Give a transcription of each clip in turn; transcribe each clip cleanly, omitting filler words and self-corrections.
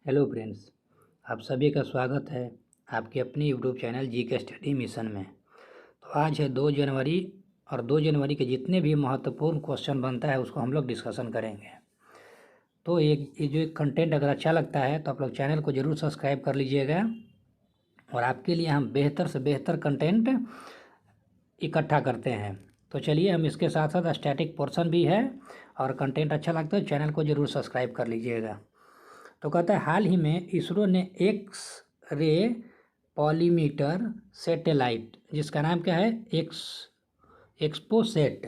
Hello friends, आप सभी का स्वागत है आपके अपने YouTube channel GK study mission में। तो आज है 2 जनवरी और 2 जनवरी के जितने भी महत्वपूर्ण क्वेश्चन बनता है उसको हम लोग डिस्कशन करेंगे। तो ये जो कंटेंट अगर अच्छा लगता है तो आप लोग चैनल को ज़रूर सब्सक्राइब कर लीजिएगा और आपके लिए हम बेहतर से बेहतर कंटेंट इकट्ठा करते हैं। तो चलिए, हम इसके साथ साथ स्टैटिक पोर्शन भी है और कंटेंट अच्छा लगता है चैनल को ज़रूर सब्सक्राइब कर लीजिएगा। तो कहता है हाल ही में इसरो ने एक्स रे पॉलीमीटर सैटेलाइट जिसका नाम क्या है एक्सपोसेट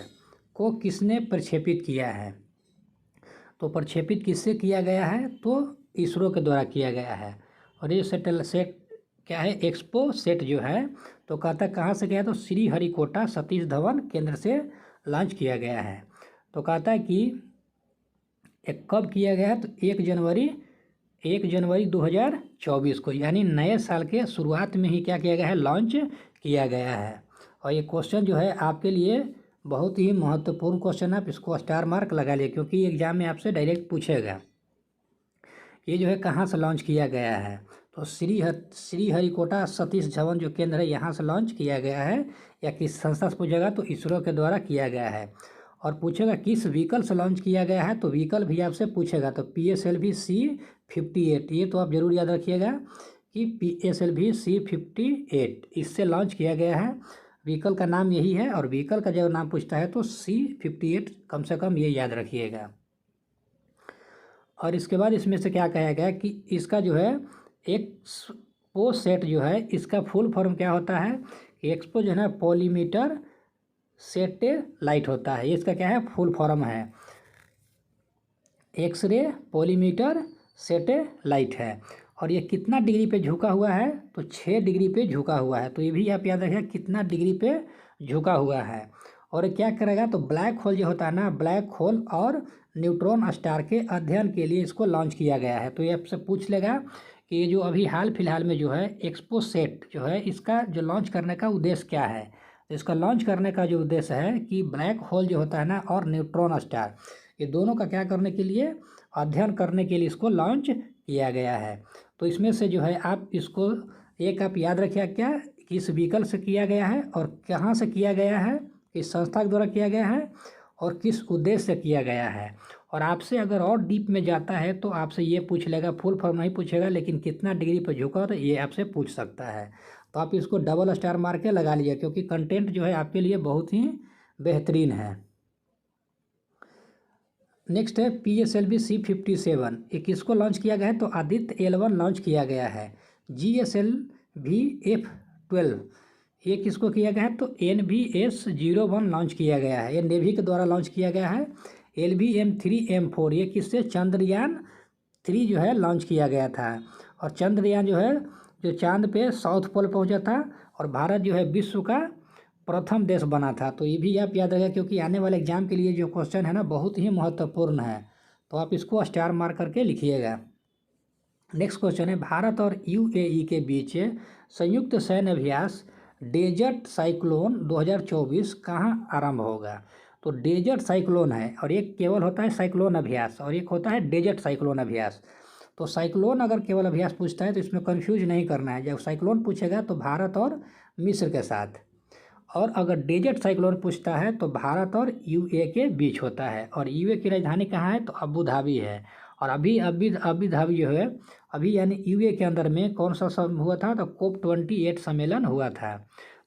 को किसने प्रक्षेपित किया है। तो प्रक्षेपित किससे किया गया है? तो इसरो के द्वारा किया गया है। और ये सेट क्या है? एक्सपोसेट जो है तो कहता है कहाँ से गया? तो श्रीहरिकोटा सतीश धवन केंद्र से लॉन्च किया गया है। तो कहता है कि कब किया गया है? तो 1 जनवरी 2024 को, यानी नए साल के शुरुआत में ही क्या किया गया है? लॉन्च किया गया है। और ये क्वेश्चन जो है आपके लिए बहुत ही महत्वपूर्ण क्वेश्चन है, आप इसको स्टार मार्क लगा लिए क्योंकि एग्जाम में आपसे डायरेक्ट पूछेगा ये जो है कहाँ से लॉन्च किया गया है। तो श्रीहरिकोटा सतीश धवन जो केंद्र है यहाँ से लॉन्च किया गया है, या किस संस्था से पूछेगा तो इसरो के द्वारा किया गया है। और पूछेगा किस व्हीकल से लॉन्च किया गया है, तो व्हीकल भी आपसे पूछेगा। तो PSLV C-58, ये तो आप जरूर याद रखिएगा कि PSLV C-58 इससे लॉन्च किया गया है। व्हीकल का नाम यही है और व्हीकल का जब नाम पूछता है तो C-58 कम से कम ये याद रखिएगा। और इसके बाद इसमें से क्या कहा गया कि इसका जो है एक्सपो सेट जो है इसका फुल फॉर्म क्या होता है? एक्सपो जो है पॉलीमीटर सैटेलाइट होता है। इसका क्या है? फुल फॉर्म है एक्सरे पॉलीमीटर सैटेलाइट है। और ये कितना डिग्री पे झुका हुआ है? तो 6 डिग्री पे झुका हुआ है। तो ये भी आप याद रखिए कितना डिग्री पे झुका हुआ है। और क्या करेगा? तो ब्लैक होल जो होता है ना, ब्लैक होल और न्यूट्रॉन स्टार के अध्ययन के लिए इसको लॉन्च किया गया है। तो ये आपसे पूछ लेगा कि ये जो अभी हाल फिलहाल में जो है एक्सपोसेट जो है इसका जो लॉन्च करने का उद्देश्य क्या है। तो इसका लॉन्च करने का जो उद्देश्य है कि ब्लैक होल जो होता है ना और न्यूट्रॉन स्टार, ये दोनों का क्या करने के लिए? अध्ययन करने के लिए इसको लॉन्च किया गया है। तो इसमें से जो है आप इसको एक आप याद रखिए क्या, किस व्हीकल से किया गया है और कहाँ से किया गया है, किस संस्था के द्वारा किया गया है और किस उद्देश्य से किया गया है। और आपसे अगर और डीप में जाता है तो आपसे ये पूछ लेगा, फुल फॉर्म नहीं पूछेगा लेकिन कितना डिग्री पर झुका तो ये आपसे पूछ सकता है। तो आप इसको डबल स्टार मार के लगा लीजिए क्योंकि कंटेंट जो है आपके लिए बहुत ही बेहतरीन है। नेक्स्ट है PSLV C-57, ये किसको लॉन्च किया गया है? तो आदित्य L1 लॉन्च किया गया है। GSLV F-12 ये किसको किया गया है? तो NVS-01 लॉन्च किया गया है, ये नेवी के द्वारा लॉन्च किया गया है। LVM-3M4 ये किससे? चंद्रयान 3 जो है लॉन्च किया गया था। और चंद्रयान जो है जो चांद पे साउथ पोल पहुंचा था और भारत जो है विश्व का प्रथम देश बना था। तो ये भी आप याद रखिएगा क्योंकि आने वाले एग्जाम के लिए जो क्वेश्चन है ना बहुत ही महत्वपूर्ण है। तो आप इसको स्टार मार्क करके लिखिएगा। नेक्स्ट क्वेश्चन है भारत और UAE के बीच संयुक्त सैन्य अभ्यास डेजर्ट साइक्लोन 2024 कहाँ आरंभ होगा? तो डेजर्ट साइक्लोन है और एक केवल होता है साइक्लोन अभ्यास और एक होता है डेजर्ट साइक्लोन अभ्यास। तो साइक्लोन अगर केवल अभ्यास पूछता है तो इसमें कंफ्यूज नहीं करना है। जब साइक्लोन पूछेगा तो भारत और मिस्र के साथ, और अगर डेजर्ट साइक्लोन पूछता है तो भारत और UAE के बीच होता है। और UAE की राजधानी कहाँ है? तो अबू धाबी है। और अभी धाबी जो है अभी यानी UAE के अंदर में कौन सा हुआ था? तो COP28 सम्मेलन हुआ था।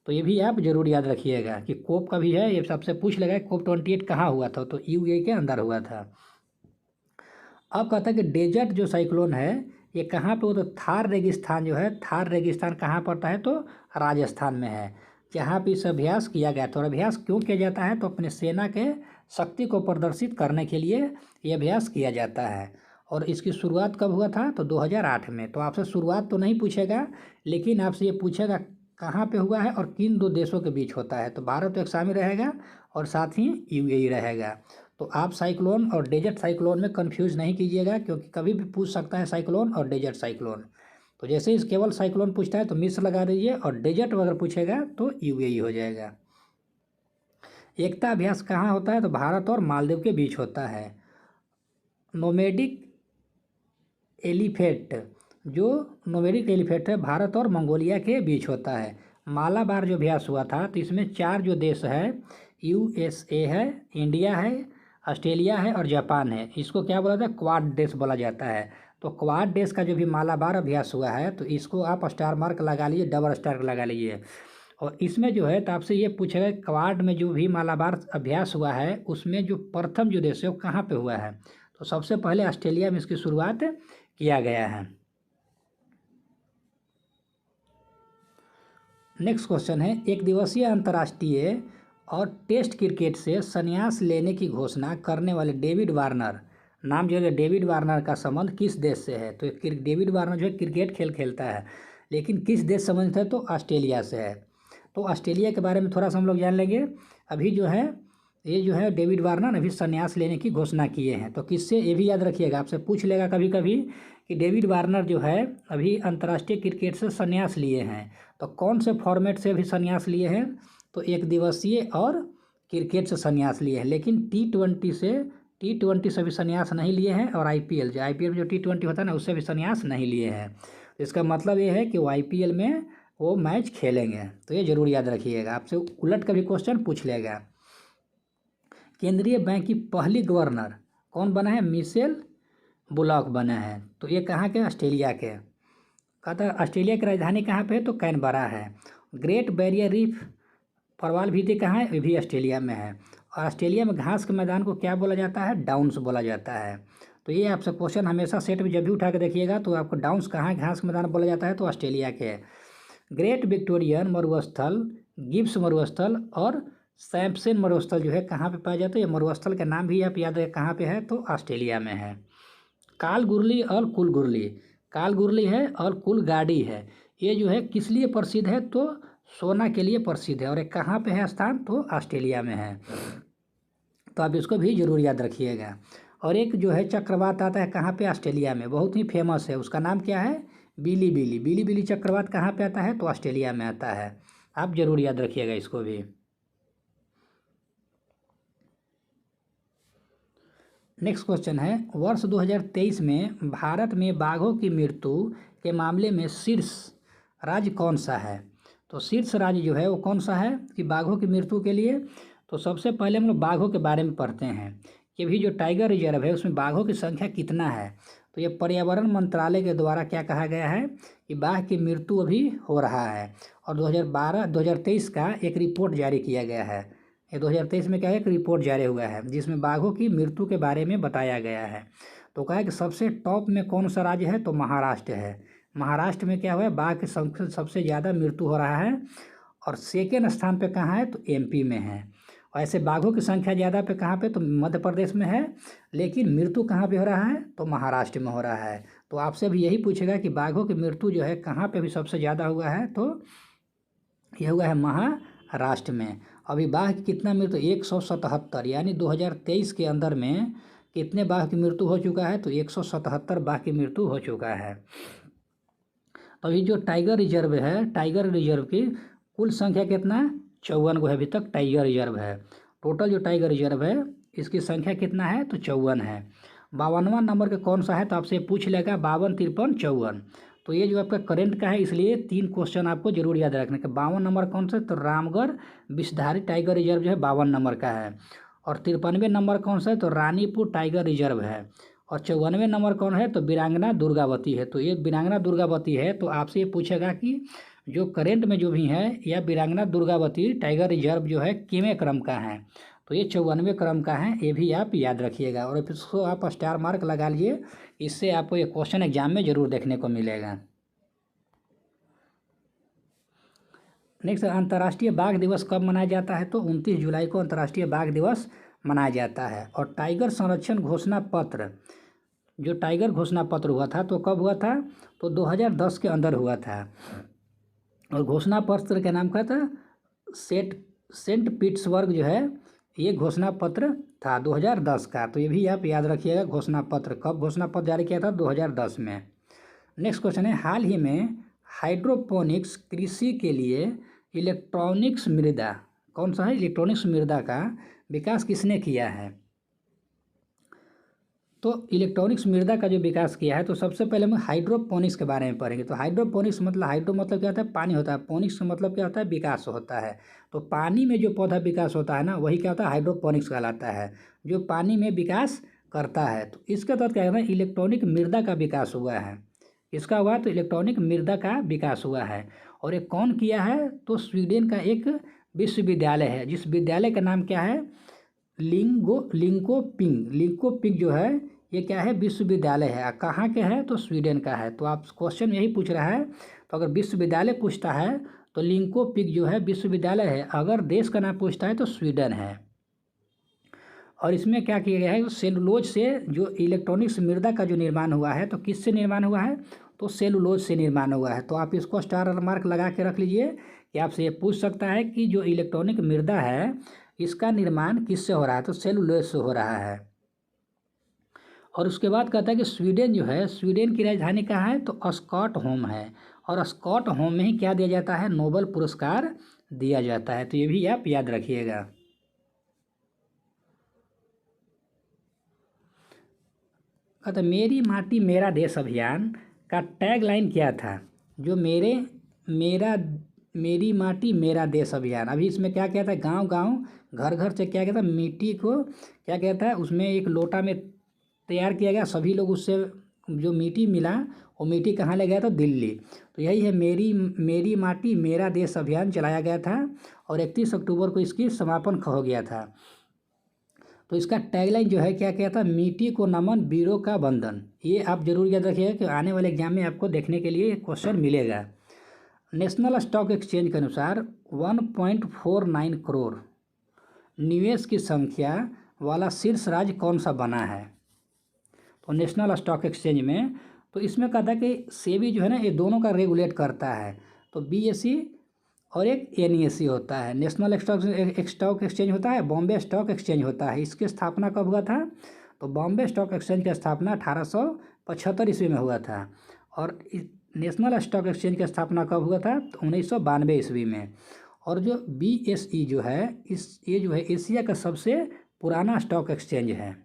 तो ये भी आप जरूर याद रखिएगा कि कोप का भी है, ये सबसे पूछ लेगा COP28 कहाँ हुआ था? तो UAE के अंदर हुआ था। अब कहता है कि डेजर्ट जो साइक्लोन है ये कहाँ पे हो? तो थार रेगिस्तान जो है, थार रेगिस्तान कहाँ पड़ता है? तो राजस्थान में है, जहाँ पे इस अभ्यास किया गया था। और अभ्यास क्यों किया जाता है? तो अपने सेना के शक्ति को प्रदर्शित करने के लिए ये अभ्यास किया जाता है। और इसकी शुरुआत कब हुआ था? तो 2008 में। तो आपसे शुरुआत तो नहीं पूछेगा लेकिन आपसे ये पूछेगा कहाँ पे हुआ है और किन 2 देशों के बीच होता है। तो भारत तो एक शामिल रहेगा और साथ ही UAE रहेगा। तो आप साइक्लोन और डेजर्ट साइक्लोन में कंफ्यूज नहीं कीजिएगा क्योंकि कभी भी पूछ सकता है साइक्लोन और डेजर्ट साइक्लोन। तो जैसे ही केवल साइक्लोन पूछता है तो मिस्र लगा दीजिए और डेजर्ट अगर पूछेगा तो UAE हो जाएगा। एकता अभ्यास कहाँ होता है? तो भारत और मालदीव के बीच होता है। नोमेडिक एलिफेट जो न्यूमेरिक एलिफेट है भारत और मंगोलिया के बीच होता है। मालाबार जो अभ्यास हुआ था तो इसमें 4 जो देश है, USA है, इंडिया है, ऑस्ट्रेलिया है और जापान है। इसको क्या बोला जाता है? क्वाड देश बोला जाता है। तो क्वाड देश का जो भी मालाबार अभ्यास हुआ है तो इसको आप स्टार मार्क लगा लीजिए, डबल स्टार लगा लीजिए। और इसमें जो है तो आपसे ये पूछेगा क्वाड में जो भी मालाबार अभ्यास हुआ है उसमें जो प्रथम जो देश है वो कहाँ पे हुआ है? तो सबसे पहले ऑस्ट्रेलिया में इसकी शुरुआत किया गया है। नेक्स्ट क्वेश्चन है, एक दिवसीय अंतर्राष्ट्रीय और टेस्ट क्रिकेट से संन्यास लेने की घोषणा करने वाले डेविड वार्नर, नाम जो है डेविड वार्नर का संबंध किस देश से है? तो डेविड वार्नर जो है क्रिकेट खेलता है, लेकिन किस देश से संबंधित है? तो ऑस्ट्रेलिया से है। तो ऑस्ट्रेलिया के बारे में थोड़ा सा हम लोग जान लेंगे। अभी जो है ये जो है डेविड वार्नर अभी संन्यास लेने की घोषणा किए हैं। तो किससे? ये भी याद रखिएगा, आपसे पूछ लेगा कभी कभी कि डेविड वार्नर जो है अभी अंतर्राष्ट्रीय क्रिकेट से संन्यास लिए हैं। तो कौन से फॉर्मेट से अभी संन्यास लिए हैं? तो एक दिवसीय और क्रिकेट से संन्यास लिए हैं, लेकिन T20 से भी संन्यास नहीं लिए हैं। और IPL में जो T20 होता है ना उससे भी संन्यास नहीं लिए हैं। इसका मतलब ये है कि वो IPL में वो मैच खेलेंगे। तो ये जरूर याद रखिएगा, आपसे उलट का भी क्वेश्चन पूछ लेगा। केंद्रीय बैंक की पहली गवर्नर कौन बना है? मिशेल बुलॉक बना है। तो ये कहाँ के? ऑस्ट्रेलिया के। कहता है ऑस्ट्रेलिया की राजधानी कहाँ पे है? तो कैनबरा है। ग्रेट बैरियर रीफ प्रवाल भित्ति कहाँ है? ये भी ऑस्ट्रेलिया में है। और ऑस्ट्रेलिया में घास के मैदान को क्या बोला जाता है? डाउन्स बोला जाता है। तो ये आपसे क्वेश्चन हमेशा सेट में जब भी उठा के देखिएगा तो आपको डाउन्स कहाँ घास के मैदान बोला जाता है? तो ऑस्ट्रेलिया के है। ग्रेट विक्टोरियन मरुस्थल, गिब्स मरुस्थल और सैम्पसन मरुस्थल जो है कहाँ पे पाया जाता है? ये मरुस्थल का नाम भी आप याद रखें कहाँ पे है? तो ऑस्ट्रेलिया में है। कालगुरली और कुलगुरली, कालगुरली है और कुलगाड़ी है, ये जो है किस लिए प्रसिद्ध है? तो सोना के लिए प्रसिद्ध है। और एक कहाँ पे है स्थान? तो ऑस्ट्रेलिया में है। तो आप इसको भी जरूर याद रखिएगा। और एक जो है चक्रवात आता है कहाँ पे? ऑस्ट्रेलिया में, बहुत ही फेमस है। उसका नाम क्या है? बिली चक्रवात कहाँ पे आता है? तो ऑस्ट्रेलिया में आता है। आप जरूर याद रखिएगा इसको भी। नेक्स्ट क्वेश्चन है, वर्ष 2023 में भारत में बाघों की मृत्यु के मामले में शीर्ष राज्य कौन सा है? तो शीर्ष राज्य जो है वो कौन सा है कि बाघों की मृत्यु के लिए? तो सबसे पहले हम लोग बाघों के बारे में पढ़ते हैं कि अभी जो टाइगर रिजर्व है उसमें बाघों की संख्या कितना है। तो ये पर्यावरण मंत्रालय के द्वारा क्या कहा गया है कि बाघ की मृत्यु अभी हो रहा है। और 2023 का एक रिपोर्ट जारी किया गया है। ये 2023 में क्या है? एक रिपोर्ट जारी हुआ है जिसमें बाघों की मृत्यु के बारे में बताया गया है। तो कहा है कि सबसे टॉप में कौन सा राज्य है? तो महाराष्ट्र है। महाराष्ट्र में क्या हुआ है? बाघ की सबसे ज़्यादा मृत्यु हो रहा है। और सेकेंड स्थान पे कहाँ है? तो MP में है। और ऐसे बाघों की संख्या ज़्यादा पे कहाँ पे? तो मध्य प्रदेश में है। लेकिन मृत्यु कहाँ पे हो रहा है? तो महाराष्ट्र में हो रहा है। तो आपसे भी यही पूछेगा कि बाघों की मृत्यु जो है कहाँ पे भी सबसे ज़्यादा हुआ है? तो यह हुआ है महाराष्ट्र में। अभी बाघ की कितना मृत्यु? 177, यानी 2023 के अंदर में कितने बाघ की मृत्यु हो चुका है? तो 177 बाघ की मृत्यु हो चुका है। तो अभी जो टाइगर रिजर्व है, टाइगर रिजर्व की कुल संख्या कितना? 54 को अभी तक टाइगर रिजर्व है। टोटल जो टाइगर रिजर्व है इसकी संख्या कितना है? तो 54 है। 52वां नंबर के कौन सा है? तो आपसे पूछ लेगा 52, 53, 54। तो ये जो आपका करंट का है, इसलिए 3 क्वेश्चन आपको जरूर याद रखने का। 52 नंबर कौन सा? तो रामगढ़ विषधारी टाइगर रिजर्व जो है 52 नंबर का है। और 53वें नंबर कौन सा है? तो रानीपुर टाइगर रिजर्व है। और 54वें नंबर कौन है? तो वीरांगना दुर्गावती है। तो ये वीरांगना दुर्गावती है। तो आपसे ये पूछेगा कि जो करेंट में जो भी है या वीरांगना दुर्गावती टाइगर रिजर्व जो है किवें क्रम का है? तो ये 54वें क्रम का है। ये भी आप याद रखिएगा और इसको आप स्टार मार्क लगा लीजिए। इससे आपको ये क्वेश्चन एग्जाम में जरूर देखने को मिलेगा। नेक्स्ट, अंतर्राष्ट्रीय बाघ दिवस कब मनाया जाता है? तो 29 जुलाई को अंतर्राष्ट्रीय बाघ दिवस मनाया जाता है। और टाइगर संरक्षण घोषणा पत्र, जो टाइगर घोषणा पत्र हुआ था तो कब हुआ था? तो 2010 के अंदर हुआ था। और घोषणा पत्र का नाम क्या था? सेंट पीटर्सबर्ग जो है ये घोषणा पत्र था 2010 का। तो ये भी आप याद रखिएगा, घोषणा पत्र कब घोषणा पत्र जारी किया था? 2010 में। नेक्स्ट क्वेश्चन है, हाल ही में हाइड्रोपोनिक्स कृषि के लिए इलेक्ट्रॉनिक्स मृदा, कौन सा है? इलेक्ट्रॉनिक्स मृदा का विकास किसने किया है? तो इलेक्ट्रॉनिक्स मृदा का जो विकास किया है, तो सबसे पहले हम हाइड्रोपोनिक्स के बारे में पढ़ेंगे। तो हाइड्रोपोनिक्स मतलब, हाइड्रो मतलब क्या होता है, पानी होता है, पोनिक्स का मतलब क्या होता है, विकास होता है। तो पानी में जो पौधा विकास होता है ना, वही क्या होता है, हाइड्रोपोनिक्स कहलाता है, जो पानी में विकास करता है। तो इसके तहत क्या कहते हैं, इलेक्ट्रॉनिक मृदा का विकास हुआ है। इसका हुआ, तो इलेक्ट्रॉनिक मृदा का विकास हुआ है। और ये कौन किया है, तो स्वीडन का एक विश्वविद्यालय है, जिस विद्यालय का नाम क्या है, लिंकोपिंग जो है, ये क्या है, विश्वविद्यालय है। कहाँ के है, तो स्वीडन का है। तो आप क्वेश्चन यही पूछ रहा है, तो अगर विश्वविद्यालय पूछता है तो लिंकोपिंग जो है विश्वविद्यालय है, अगर देश का नाम पूछता है तो स्वीडन है। और इसमें क्या किया गया है, सेलुलोज से जो इलेक्ट्रॉनिक्स मृदा का जो निर्माण हुआ है, तो किससे निर्माण हुआ है, तो सेलुलोज से निर्माण हुआ है। तो आप इसको स्टार मार्क लगा के रख लीजिए कि आपसे ये पूछ सकता है कि जो इलेक्ट्रॉनिक मृदा है, इसका निर्माण किससे हो रहा है, तो सेलुलोज से हो रहा है। और उसके बाद कहता है कि स्वीडन जो है, स्वीडन की राजधानी कहाँ है, तो स्टॉकहोम है। और स्टॉकहोम में ही क्या दिया जाता है, नोबेल पुरस्कार दिया जाता है। तो ये भी आप याद रखिएगा। कहता मेरी माटी मेरा देश अभियान का टैगलाइन क्या था, जो मेरी माटी मेरा देश अभियान। अभी इसमें क्या कहता है, गांव गांव घर घर से क्या कहता है, मिट्टी को क्या कहता है, उसमें एक लोटा में तैयार किया गया, सभी लोग उससे जो मिट्टी मिला, वो मिट्टी कहाँ ले गया, तो दिल्ली। तो यही है, मेरी माटी मेरा देश अभियान चलाया गया था, और 31 अक्टूबर को इसकी समापन हो गया था। तो इसका टैगलाइन जो है क्या था, मिट्टी को नमन वीरों का वंदन। ये आप जरूर याद रखिएगा कि आने वाले एग्जाम में आपको देखने के लिए क्वेश्चन मिलेगा। नेशनल स्टॉक एक्सचेंज के अनुसार 1.49 करोड़ निवेश की संख्या वाला शीर्ष राज्य कौन सा बना है, तो नेशनल स्टॉक एक्सचेंज में। तो इसमें कहता है कि सेबी जो है ना, ये दोनों का रेगुलेट करता है। तो बीएसई और एक एनईएसई होता है। नेशनल स्टॉक एक्सचेंज होता है, बॉम्बे स्टॉक एक्सचेंज होता है। इसकी स्थापना कब हुआ था, तो बॉम्बे स्टॉक एक्सचेंज की स्थापना 1875 ईस्वी में हुआ था। और नेशनल स्टॉक एक्सचेंज की स्थापना कब हुआ था, तो 1992 ईस्वी में। और जो बीएसई जो है, ये जो है एशिया का सबसे पुराना स्टॉक एक्सचेंज है।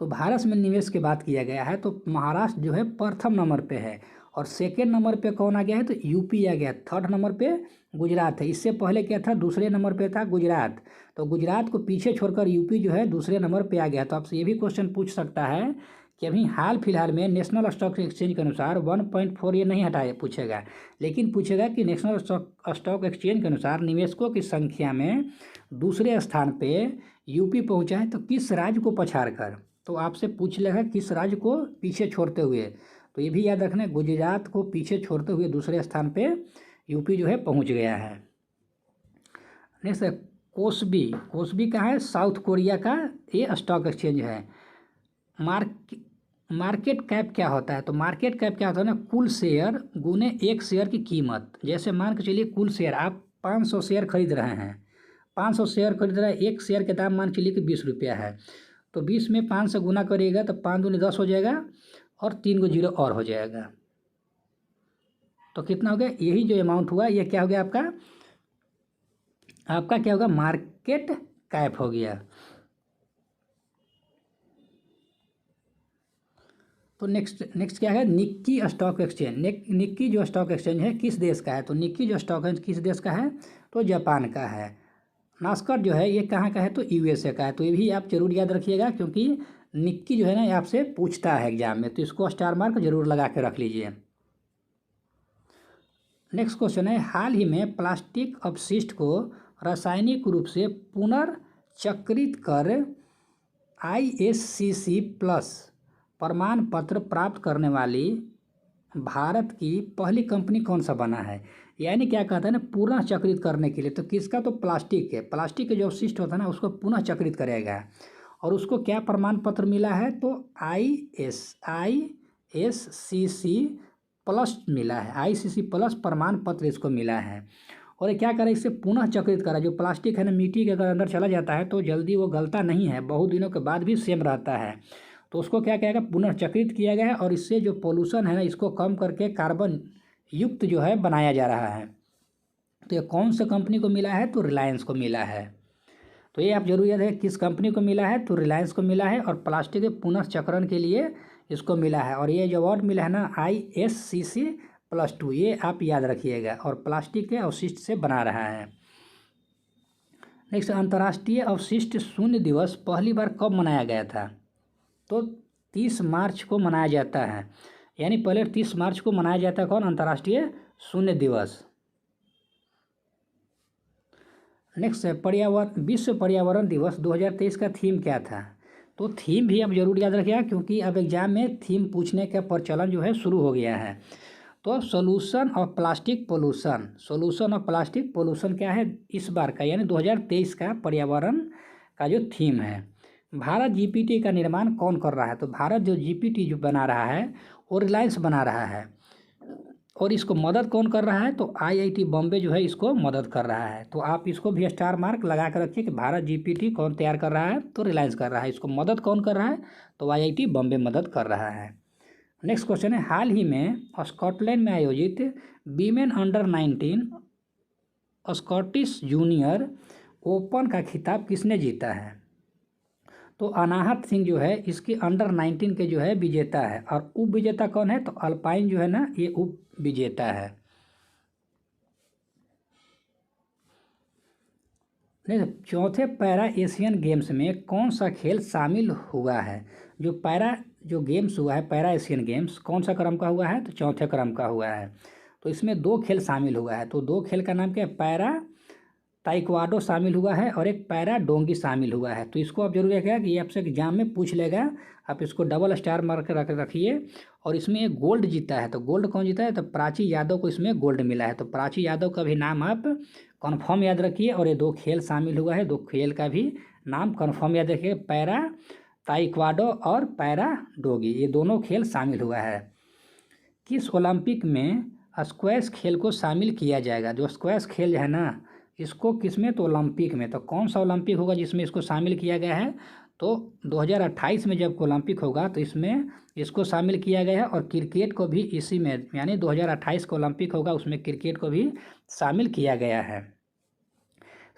तो भारत में निवेश की बात किया गया है, तो महाराष्ट्र जो है प्रथम नंबर पे है, और सेकेंड नंबर पे कौन आ गया है, तो यूपी आ गया। थर्ड नंबर पे गुजरात है। इससे पहले क्या था, दूसरे नंबर पे था गुजरात। तो गुजरात को पीछे छोड़कर यूपी जो है दूसरे नंबर पे आ गया। तो आपसे ये भी क्वेश्चन पूछ सकता है कि अभी हाल फिलहाल में नेशनल स्टॉक एक्सचेंज के अनुसार 1.4 ये नहीं हटाए पूछेगा, लेकिन पूछेगा कि नेशनल स्टॉक एक्सचेंज के अनुसार निवेशकों की संख्या में दूसरे स्थान पे यूपी पहुँचा है, तो किस राज्य को पछाड़ कर। तो आपसे पूछ लेगा किस राज्य को पीछे छोड़ते हुए। तो ये भी याद रखना, गुजरात को पीछे छोड़ते हुए दूसरे स्थान पे यूपी जो है पहुंच गया है। नेक्स्ट है कोस्बी कहाँ है, साउथ कोरिया का ये स्टॉक एक्सचेंज है। मार्केट कैप क्या होता है, तो मार्केट कैप क्या होता है ना, कुल शेयर गुने एक शेयर की कीमत। जैसे मान के चलिए कुल शेयर आप 500 शेयर खरीद रहे हैं, 500 शेयर खरीद रहे हैं, एक शेयर के दाम मान के चलिए कि 20 रुपया है। तो 20 में 5 से गुना करिएगा तो 5 दूनी 10 हो जाएगा, और 3 को 0 और हो जाएगा। तो कितना हो गया, यही जो अमाउंट हुआ ये क्या हो गया, आपका क्या होगा, मार्केट कैप हो गया। तो नेक्स्ट क्या है, निक्की स्टॉक एक्सचेंज। निक्की जो स्टॉक एक्सचेंज है किस देश का है, तो निक्की जो स्टॉक एक्सचेंज किस देश का है, तो जापान का है। नास्कॉट जो है ये कहाँ का है, तो यूएसए का है। तो ये भी आप जरूर याद रखिएगा, क्योंकि निक्की जो है ना, ये आपसे पूछता है एग्जाम में, तो इसको स्टार मार्क जरूर लगा के रख लीजिए। नेक्स्ट क्वेश्चन है, हाल ही में प्लास्टिक अपशिष्ट को रासायनिक रूप से पुनर्चक्रित कर ISCC प्लस प्रमाण पत्र प्राप्त करने वाली भारत की पहली कंपनी कौन सा बना है। यानी क्या कहता है ना, पुनः चक्रित करने के लिए, तो किसका, तो प्लास्टिक है। प्लास्टिक के जो अवशिष्ट होता है ना, उसको पुनः चक्रित करेगा। और उसको क्या प्रमाण पत्र मिला है, तो ISCC प्लस मिला है। ICC प्लस प्रमाण पत्र इसको मिला है। और ये क्या करे, इससे पुनः चक्रित करा। जो प्लास्टिक है ना, मिट्टी के अगर अंदर चला जाता है तो जल्दी वो गलता नहीं है, बहुत दिनों के बाद भी सेम रहता है। तो उसको क्या कहेगा, पुनर्चक्रित किया गया है। और इससे जो पोल्यूशन है ना, इसको कम करके कार्बन युक्त जो है बनाया जा रहा है। तो ये कौन सा कंपनी को मिला है, तो रिलायंस को मिला है। तो ये आप जरूर याद है किस कंपनी को मिला है, तो रिलायंस को मिला है और प्लास्टिक के पुनर्चक्रण के लिए इसको मिला है। और ये जो अवार्ड मिला है ना ISCC+2, ये आप याद रखिएगा, और प्लास्टिक के अवशिष्ट से बना रहा है। नेक्स्ट, अंतर्राष्ट्रीय अवशिष्ट शून्य दिवस पहली बार कब मनाया गया था? तो 30 मार्च को मनाया जाता है, यानी पहले 30 मार्च को मनाया जाता है कौन? अंतर्राष्ट्रीय शून्य दिवस। नेक्स्ट है विश्व पर्यावरण दिवस 2023 का थीम क्या था? तो थीम भी आप जरूर याद रखिएगा, क्योंकि अब एग्जाम में थीम पूछने का प्रचलन जो है शुरू हो गया है। तो सोल्यूशन ऑफ प्लास्टिक पोल्यूशन क्या है इस बार का, यानी 2023 का पर्यावरण का जो थीम है। भारत जीपीटी का निर्माण कौन कर रहा है? तो भारत जो जीपीटी जो बना रहा है वो रिलायंस बना रहा है, और इसको मदद कौन कर रहा है? तो IIT बॉम्बे जो है इसको मदद कर रहा है। तो आप इसको भी स्टार मार्क लगा कर रखिए कि भारत जीपीटी कौन तैयार कर रहा है? तो रिलायंस कर रहा है। इसको मदद कौन कर रहा है? तो IIT बॉम्बे मदद कर रहा है। नेक्स्ट क्वेश्चन है, हाल ही में स्कॉटलैंड में आयोजित women under 19 Scottish junior open का खिताब किसने जीता है? तो अनाहत सिंह जो है इसकी अंडर 19 के जो है विजेता है, और उप विजेता कौन है? तो अल्पाइन जो है ना ये उप विजेता है। चौथे पैरा एशियन गेम्स में कौन सा खेल शामिल हुआ है? जो गेम्स हुआ है पैरा एशियन गेम्स कौन सा क्रम का हुआ है? तो चौथे क्रम का हुआ है। तो इसमें 2 खेल शामिल हुआ है। तो 2 खेल का नाम क्या है? पैरा ताइक्वांडो शामिल हुआ है और एक पैरा डोंगी शामिल हुआ है। तो इसको आप जरूर रखिएगा कि ये आपसे एग्जाम में पूछ लेगा, आप इसको डबल स्टार मार्क रखिए। और इसमें एक गोल्ड जीता है, तो गोल्ड कौन जीता है? तो प्राची यादव को इसमें गोल्ड मिला है। तो प्राची यादव का भी नाम आप कन्फर्म याद रखिए, और ये 2 खेल शामिल हुआ है, 2 खेल का भी नाम कन्फर्म याद रखिए, पैरा ताइक्वांडो और पैरा डोगी, ये दोनों खेल शामिल हुआ है। किस ओलंपिक में स्क्वैश खेल को शामिल किया जाएगा? जो स्क्वैश खेल है ना इसको किस में? तो ओलंपिक में। तो कौन सा ओलंपिक होगा जिसमें इसको शामिल किया गया है? तो 2028 में जब ओलंपिक होगा तो इसमें इसको शामिल किया गया है, और क्रिकेट को भी इसी में, यानी 2028 का ओलंपिक होगा उसमें क्रिकेट को भी शामिल किया गया है।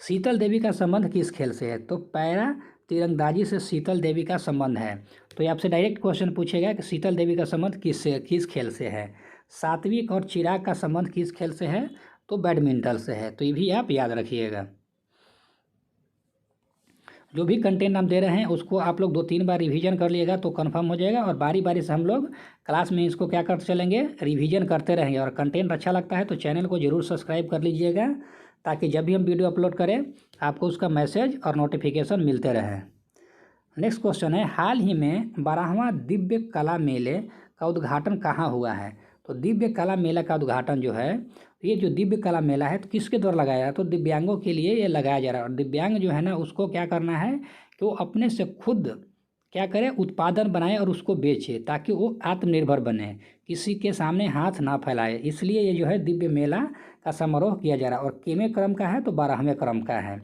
शीतल देवी का संबंध किस खेल से है? तो पैरा तीरंदाजी से शीतल देवी का संबंध है। तो ये आपसे डायरेक्ट क्वेश्चन पूछेगा कि शीतल देवी का संबंध किस खेल से है। सात्विक और चिराग का संबंध किस खेल से है? तो बैडमिंटन से है। तो ये भी आप याद रखिएगा। जो भी कंटेंट हम दे रहे हैं उसको आप लोग 2-3 बार रिवीजन कर लिएगा तो कंफर्म हो जाएगा, और बारी बारी से हम लोग क्लास में इसको क्या करते चलेंगे? रिवीजन करते रहेंगे। और कंटेंट अच्छा लगता है तो चैनल को ज़रूर सब्सक्राइब कर लीजिएगा, ताकि जब भी हम वीडियो अपलोड करें आपको उसका मैसेज और नोटिफिकेशन मिलते रहे। नेक्स्ट क्वेश्चन है, हाल ही में 12वां दिव्य कला मेले का उद्घाटन कहाँ हुआ है? तो दिव्य कला मेला का उद्घाटन जो है, ये जो दिव्य कला मेला है तो किसके द्वारा लगाया है? तो दिव्यांगों के लिए ये लगाया जा रहा है। और दिव्यांग जो है ना उसको क्या करना है कि वो अपने से खुद क्या करे? उत्पादन बनाए और उसको बेचे, ताकि वो आत्मनिर्भर बने, किसी के सामने हाथ ना फैलाए। इसलिए ये जो है दिव्य मेला का समारोह किया जा रहा है। और कितवें क्रम का है? तो 12वें क्रम का है।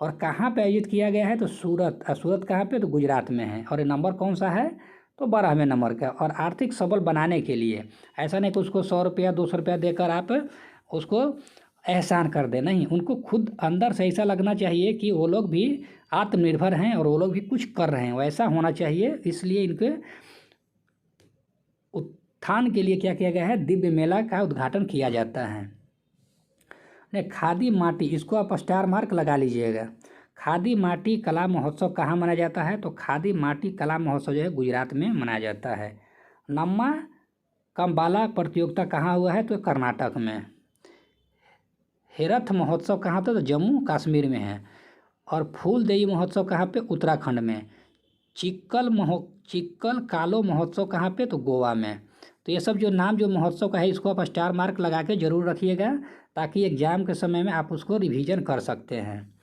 और कहाँ पे आयोजित किया गया है? तो सूरत कहाँ पे? तो गुजरात में है। और ये नंबर कौन सा है? तो 12वें नंबर का। और आर्थिक सबल बनाने के लिए, ऐसा नहीं कि उसको 100 रुपया 200 रुपया देकर आप उसको एहसान कर दे, नहीं, उनको खुद अंदर से ऐसा लगना चाहिए कि वो लोग भी आत्मनिर्भर हैं और वो लोग भी कुछ कर रहे हैं, वैसा होना चाहिए। इसलिए इनके उत्थान के लिए क्या किया गया है? दिव्य मेला का उद्घाटन किया जाता है। नहीं, खादी माटी, इसको आप स्टार मार्क लगा लीजिएगा। खादी माटी कला महोत्सव कहाँ मनाया जाता है? तो खादी माटी कला महोत्सव जो है गुजरात में मनाया जाता है। नम्मा कंबाला प्रतियोगिता कहाँ हुआ है? तो कर्नाटक में। हेरथ महोत्सव कहाँ था? तो जम्मू कश्मीर में है। और फूलदेई महोत्सव कहाँ पे? उत्तराखंड में। चिक्कल कालो महोत्सव कहाँ पे? तो गोवा में। तो ये सब जो नाम जो महोत्सव का है इसको आप स्टार मार्क लगा के ज़रूर रखिएगा, ताकि एग्जाम के समय में आप उसको रिवीजन कर सकते हैं।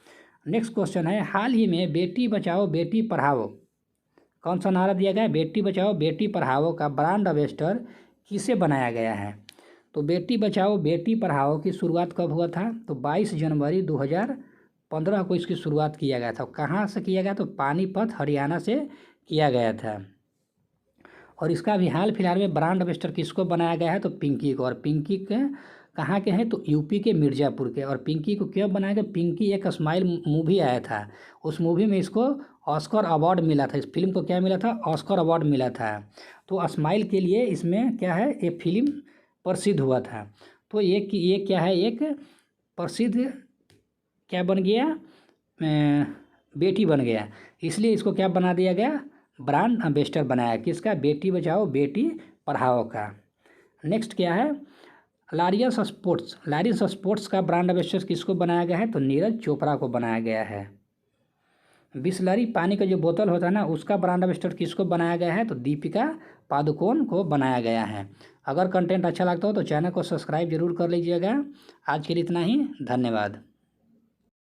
नेक्स्ट क्वेश्चन है, हाल ही में बेटी बचाओ बेटी पढ़ाओ, कौन सा नारा दिया गया है? बेटी बचाओ बेटी पढ़ाओ का ब्रांड एम्बेसडर किसे बनाया गया है? तो बेटी बचाओ बेटी पढ़ाओ की शुरुआत कब हुआ था? तो 22 जनवरी 2015 को इसकी शुरुआत किया गया था। कहाँ से किया गया? तो पानीपत हरियाणा से किया गया था। और इसका भी हाल फिलहाल में ब्रांड एम्बेसडर किसको बनाया गया है? तो पिंकी को। और पिंकी के कहाँ के हैं तो यूपी के मिर्ज़ापुर के। और पिंकी को क्यों बनाया गया, पिंकी एक स्माइल मूवी आया था, उस मूवी में इसको ऑस्कर अवार्ड मिला था, इस फिल्म को क्या मिला था, ऑस्कर अवार्ड मिला था। तो स्माइल के लिए इसमें क्या है, ये फिल्म प्रसिद्ध हुआ था। तो ये क्या है, एक प्रसिद्ध क्या बन गया, बेटी बन गया, इसलिए इसको क्या बना दिया गया, ब्रांड एम्बेसडर बनाया, किसका, बेटी बचाओ बेटी पढ़ाओ का। नेक्स्ट क्या है, लारियस स्पोर्ट्स का ब्रांड एम्बेसडर किसको बनाया गया है, तो नीरज चोपड़ा को बनाया गया है। बिसलरी पानी का जो बोतल होता है ना, उसका ब्रांड एम्बेसडर किसको बनाया गया है, तो दीपिका पादुकोण को बनाया गया है। अगर कंटेंट अच्छा लगता हो तो चैनल को सब्सक्राइब जरूर कर लीजिएगा। आज के लिए इतना ही, धन्यवाद।